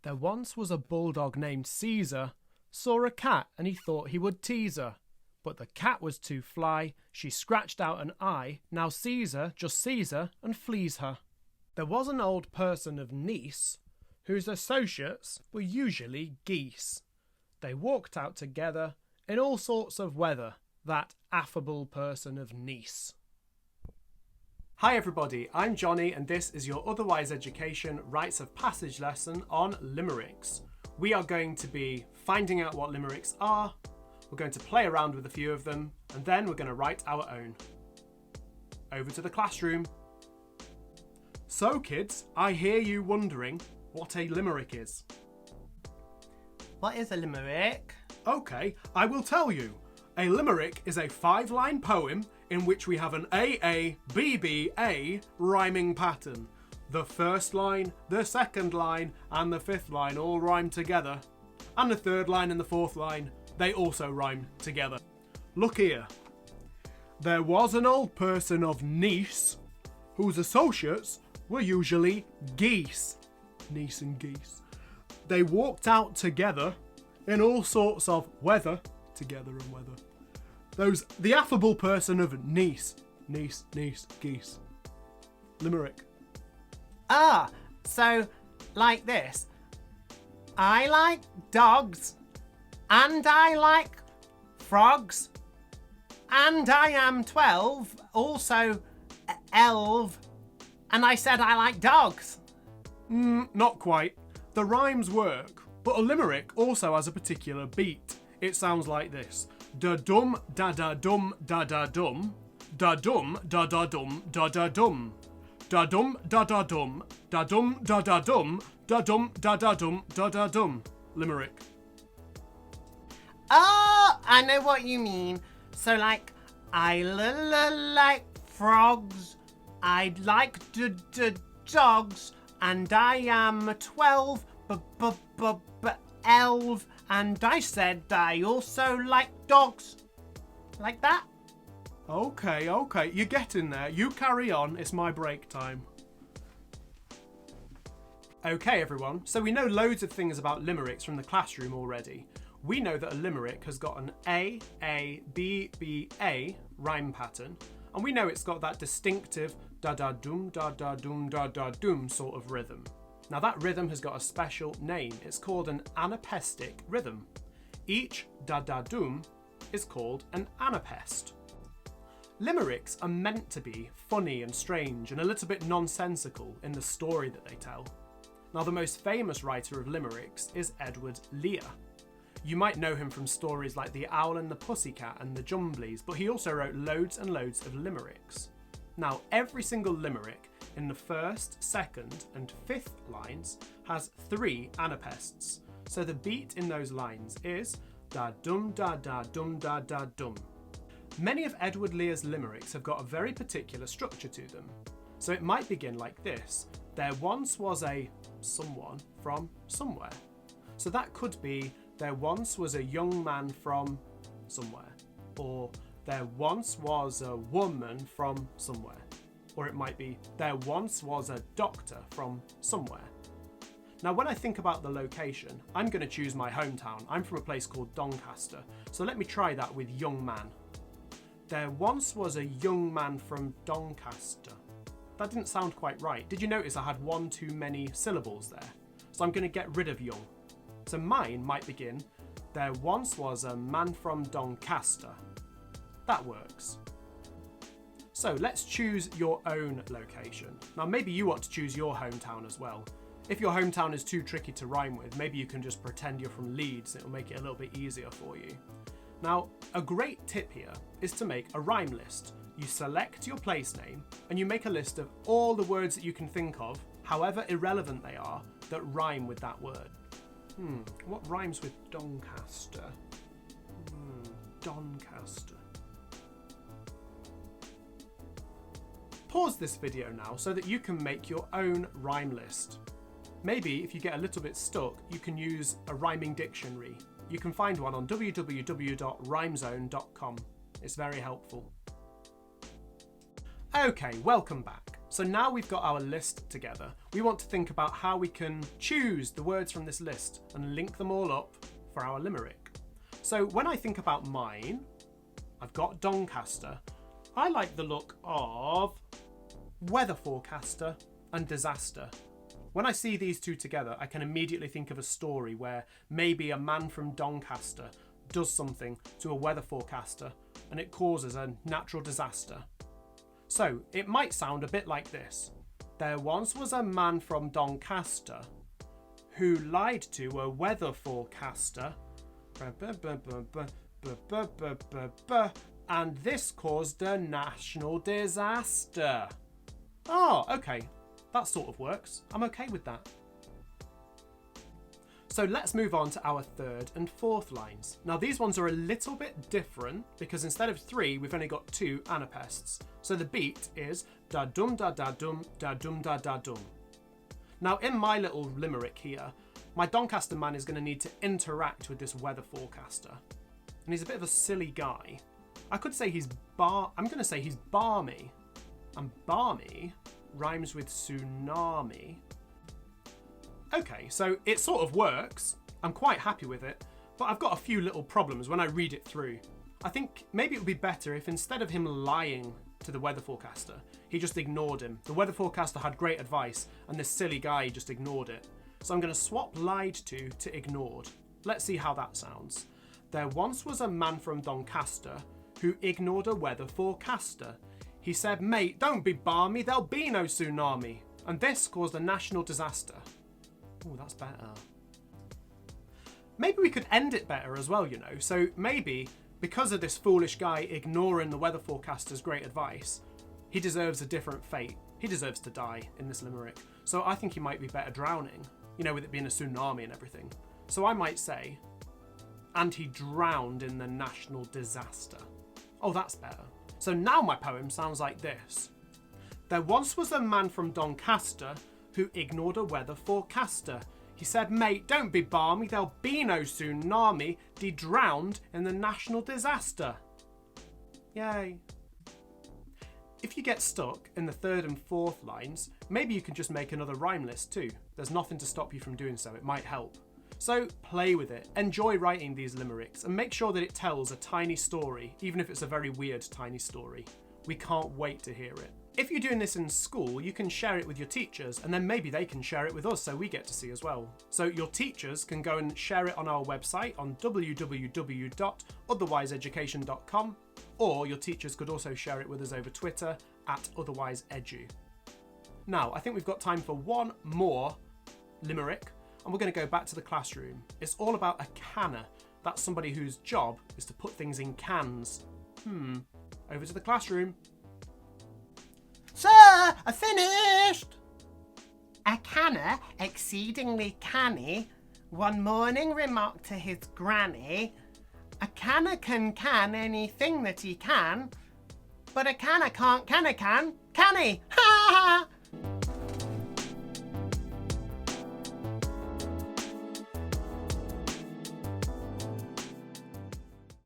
There once was a bulldog named Caesar, saw a cat and he thought he would tease her. But the cat was too fly, she scratched out an eye, now Caesar just sees her and flees her. There was an old person of Nice, whose associates were usually geese. They walked out together in all sorts of weather, that affable person of Nice. Hi everybody, I'm Jonny and this is your OtherWise Education Rites of Passage lesson on limericks. We are going to be finding out what limericks are, we're going to play around with a few of them, and then we're going to write our own. Over to the classroom. So kids, I hear you wondering what a limerick is. What is a limerick? Okay, I will tell you. A limerick is a 5-line poem in which we have an AABBA rhyming pattern. The first line, the second line, and the fifth line all rhyme together. And the third line and the fourth line, they also rhyme together. Look here. There was an old person of Nice whose associates were usually geese. Nice and geese. They walked out together in all sorts of weather. Together and weather. The affable person of Nice. Nice, geese. Limerick. So like this. I like dogs, and I like frogs, and I am 12, also 11, and I said I like dogs. Not quite. The rhymes work, but a limerick also has a particular beat. It sounds like this. Da-dum, da-da-dum, da-da-dum. Da-dum, da-da-dum, da-da-dum. Da-dum, da-da-dum, da-dum, da-da-dum. Da-dum, da-da-dum, da-da-dum. Limerick. Oh, I know what you mean. So like, I like frogs, I like dogs, and I am 12, 11, and I said I also like dogs. Like that? Okay, you're getting there. You carry on, it's my break time. Okay everyone, so we know loads of things about limericks from the classroom already. We know that a limerick has got an AABBA rhyme pattern, and we know it's got that distinctive da-da-dum, da-da-dum, da-da-dum sort of rhythm. Now that rhythm has got a special name. It's called an anapestic rhythm. Each da-da-dum is called an anapest. Limericks are meant to be funny and strange and a little bit nonsensical in the story that they tell. Now the most famous writer of limericks is Edward Lear. You might know him from stories like The Owl and the Pussycat and the Jumblies, but he also wrote loads and loads of limericks. Now every single limerick in the first, second and fifth lines has 3 anapests. So the beat in those lines is da-dum, da-da-dum, da-da-dum. Many of Edward Lear's limericks have got a very particular structure to them. So it might begin like this. There once was a someone from somewhere. So that could be there once was a young man from somewhere. Or there once was a woman from somewhere. Or it might be there once was a doctor from somewhere. Now when I think about the location, I'm going to choose my hometown. I'm from a place called Doncaster. So let me try that with young man. There once was a young man from Doncaster. That didn't sound quite right. Did you notice I had one too many syllables there? So I'm going to get rid of young. So mine might begin, there once was a man from Doncaster. That works. So let's choose your own location. Now maybe you want to choose your hometown as well. If your hometown is too tricky to rhyme with, maybe you can just pretend you're from Leeds. It'll make it a little bit easier for you. Now, a great tip here is to make a rhyme list. You select your place name and you make a list of all the words that you can think of, however irrelevant they are, that rhyme with that word. What rhymes with Doncaster? Doncaster. Pause this video now so that you can make your own rhyme list. Maybe if you get a little bit stuck, you can use a rhyming dictionary. You can find one on www.rhymezone.com. It's very helpful. Okay, welcome back. So now we've got our list together, we want to think about how we can choose the words from this list and link them all up for our limerick. So when I think about mine, I've got Doncaster. I like the look of weather forecaster and disaster. When I see these two together, I can immediately think of a story where maybe a man from Doncaster does something to a weather forecaster and it causes a natural disaster. So it might sound a bit like this. There once was a man from Doncaster who lied to a weather forecaster, and this caused a national disaster. Oh, okay. That sort of works. I'm okay with that. So let's move on to our third and fourth lines. Now these ones are a little bit different because instead of 3, we've only got 2 anapests. So the beat is da dum da da dum da dum da da dum. Now in my little limerick here, my Doncaster man is going to need to interact with this weather forecaster. And he's a bit of a silly guy. I could say I'm going to say he's balmy. And balmy rhymes with tsunami. Okay, so it sort of works. I'm quite happy with it, but I've got a few little problems when I read it through. I think maybe it would be better if instead of him lying to the weather forecaster, he just ignored him. The weather forecaster had great advice and this silly guy just ignored it. So I'm going to swap lied to ignored. Let's see how that sounds. There once was a man from Doncaster who ignored a weather forecaster. He said, mate, don't be balmy, there'll be no tsunami. And this caused a national disaster. Oh, that's better. Maybe we could end it better as well, you know. So maybe because of this foolish guy ignoring the weather forecaster's great advice, he deserves a different fate. He deserves to die in this limerick. So I think he might be better drowning, you know, with it being a tsunami and everything. So I might say, and he drowned in the national disaster. Oh, that's better. So now my poem sounds like this. There once was a man from Doncaster who ignored a weather forecaster. He said, mate, don't be balmy, there'll be no tsunami. He drowned in the national disaster. Yay. If you get stuck in the third and fourth lines, maybe you can just make another rhyme list too. There's nothing to stop you from doing so, it might help. So play with it, enjoy writing these limericks, and make sure that it tells a tiny story, even if it's a very weird tiny story. We can't wait to hear it. If you're doing this in school, you can share it with your teachers, and then maybe they can share it with us so we get to see as well. So your teachers can go and share it on our website on www.otherwiseeducation.com, or your teachers could also share it with us over Twitter at OtherWiseEdu. Now, I think we've got time for one more limerick, and we're going to go back to the classroom. It's all about a canner. That's somebody whose job is to put things in cans. Over to the classroom. Sir, I finished! A canner, exceedingly canny, one morning remarked to his granny, a canner can anything that he can, but a canner can't can he? Ha ha ha!